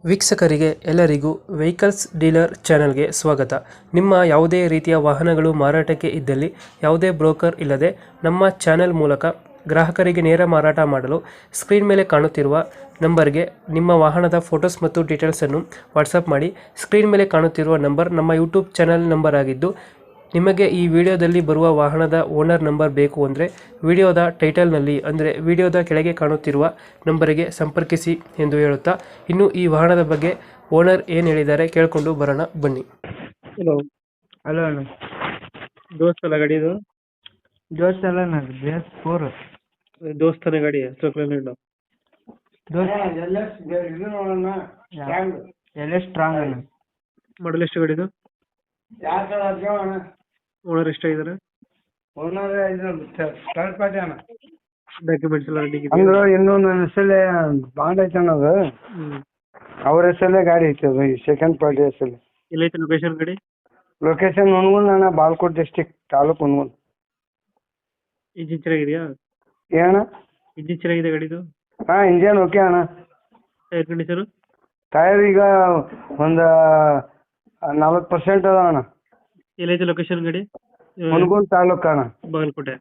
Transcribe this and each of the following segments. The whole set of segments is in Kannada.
ವೀಕ್ಷಕರಿಗೆ ಎಲ್ಲರಿಗೂ ವೆಹಿಕಲ್ಸ್ ಡೀಲರ್ ಚಾನೆಲ್ಗೆ ಸ್ವಾಗತ. ನಿಮ್ಮ ಯಾವುದೇ ರೀತಿಯ ವಾಹನಗಳು ಮಾರಾಟಕ್ಕೆ ಇದ್ದಲ್ಲಿ ಯಾವುದೇ ಬ್ರೋಕರ್ ಇಲ್ಲದೆ ನಮ್ಮ ಚಾನೆಲ್ ಮೂಲಕ ಗ್ರಾಹಕರಿಗೆ ನೇರ ಮಾರಾಟ ಮಾಡಲು ಸ್ಕ್ರೀನ್ ಮೇಲೆ ಕಾಣುತ್ತಿರುವ ನಂಬರ್ಗೆ ನಿಮ್ಮ ವಾಹನದ ಫೋಟೋಸ್ ಮತ್ತು ಡೀಟೇಲ್ಸನ್ನು ವಾಟ್ಸಪ್ ಮಾಡಿ. ಸ್ಕ್ರೀನ್ ಮೇಲೆ ಕಾಣುತ್ತಿರುವ ನಂಬರ್ ನಮ್ಮ ಯೂಟ್ಯೂಬ್ ಚಾನೆಲ್ ನಂಬರ್ ಆಗಿದ್ದು, ನಿಮಗೆ ಈ ವಿಡಿಯೋದಲ್ಲಿ ಬರುವ ವಾಹನದ ಓನರ್ ನಂಬರ್ ಬೇಕು ಅಂದರೆ ವಿಡಿಯೋದ ಟೈಟಲ್ನಲ್ಲಿ ಅಂದರೆ ವಿಡಿಯೋದ ಕೆಳಗೆ ಕಾಣುತ್ತಿರುವ ನಂಬರಿಗೆ ಸಂಪರ್ಕಿಸಿ ಎಂದು ಹೇಳುತ್ತಾ, ಇನ್ನು ಈ ವಾಹನದ ಬಗ್ಗೆ ಓನರ್ ಏನು ಹೇಳಿದ್ದಾರೆ ಕೇಳಿಕೊಂಡು ಬರೋಣ ಬನ್ನಿ. ಹಲೋ. ಹಲೋ ಅಣ್ಣ. ದೋಸ್ತನ ಗಾಡಿ ಇದು? ದೋಸ್ತ್ ಅಲ್ಲ ಅಣ್ಣ, BS4. ದೋಸ್ತನ ಗಾಡಿ ಹೆಸರು ಎಲ್ಲ ಸ್ಟ್ರಾಂಗ್ ಅಣ್ಣ. ಮಾಡಲ್ ಎಷ್ಟು ಗಾಡಿ ಇದು? ಓನರ್ ಎಷ್ಟಾಗಿದ್ದಾರೆ? ಡಾಕ್ಯುಮೆಂಟ್ಸ್ ಎಲ್ಲ ರೆಡಿ ಅಂದ್ರೆ ಇನ್ನೊಂದು ಹೆಸರಲ್ಲೇ ಬಾಂಡ್ ಐತೆ ಅಣ್ಣ, ಅದು ಅವ್ರ ಹೆಸರಲ್ಲೇ ಗಾಡಿ ಐತೆ, ಅದು ಸೆಕೆಂಡ್ ಪಾರ್ಟಿ ಹೆಸರಲ್ಲಿ. ಎಲ್ಲೈತೆ ಲೊಕೇಶನ್ ಗಾಡಿ? ಲೊಕೇಶನ್ ಹುನಗುಂದ ಅಣ್ಣ, ಬಾಲ್ಕೋಟ್ ಡಿಸ್ಟಿಕ್, ತಾಲೂಕು ಹುನಗುಂದ. ಇಂಜಿನ್ ಚೆನ್ನಾಗಿದೆಯಾ? ಏನಣ್ಣ? ಇಂಜಿನ್ ಚೆನ್ನಾಗಿದೆ ಗಾಡಿದು? ಹಾಂ, ಇಂಜನ್ ಓಕೆ ಅಣ್ಣ. Tyre condition? ಟೈರ್ ಈಗ ಒಂದು 40% ಅದ ಅಣ್ಣ. ಎಲ್ಲೈತೆ ಲೊಕೇಶನ್ ಗಾಡಿ? ಹುನಗುಂದ ತಾಲೂಕು ಅಣ್ಣ. ಬಾಗಲಕೋಟೆ?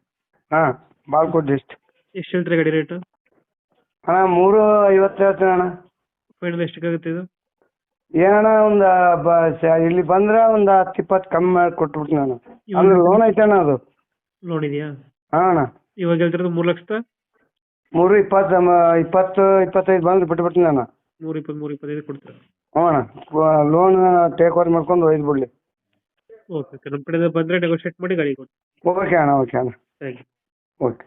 ಹಾಂ, ಬಾಲ್ಕೋಟ್ ಡಿಸ್ಟಿಕ್. ಎಷ್ಟು ಹೇಳ್ತೀರಾ ಗಾಡಿ ರೇಟು? ಅಣ್ಣ 350 ಹೇಳ್ತೀನಿ ಅಣ್ಣ. ಫೈನಲ್ ಎಷ್ಟಕ್ಕಾಗುತ್ತೆ ಇದು? ಏನಣ್ಣ, ಇಲ್ಲಿ ಬಂದ್ರೆ ಒಂದು 10-20 ಕಮ್ಮಿ ಮಾಡಿ ಕೊಟ್ಬಿಡ್ತೀನಿ ಅಣ್ಣ. ಅಂದ್ರೆ ಲೋನ್ ಐತೆ ಅಣ್ಣ, ಅದು. ಲೋನ್ ಇದೆಯಾ? ಹಾಂ ಅಣ್ಣ. ಇವಾಗ ಹೇಳ್ತಿರೋದು 3,20,000? 320-25 ಬಂದ್ರೆ ಬಿಟ್ಬಿಡ್ತೀನಿ ಅಣ್ಣ. 320-325 ಕೊಡ್ತೀರಾ? ಹ್ಞೂ ಅಣ್ಣ, ಲೋನ್ ಟೇಕ್ ಓವರ್ ಮಾಡ್ಕೊಂಡು ಒಯ್ದು ಬಿಡ್ಲಿ. ಓಕೆ, ನಮ್ಮ ಕಡೆಯಿಂದ ಬಂದರೆ ನೆಗೋಷಿಯೇಟ್ ಮಾಡಿ ಗಾಡಿ ಕೊಡಿ. ಓಕೆ ಅಣ್ಣ, ಓಕೆ ಅಣ್ಣ, ಥ್ಯಾಂಕ್ ಯು. ಓಕೆ.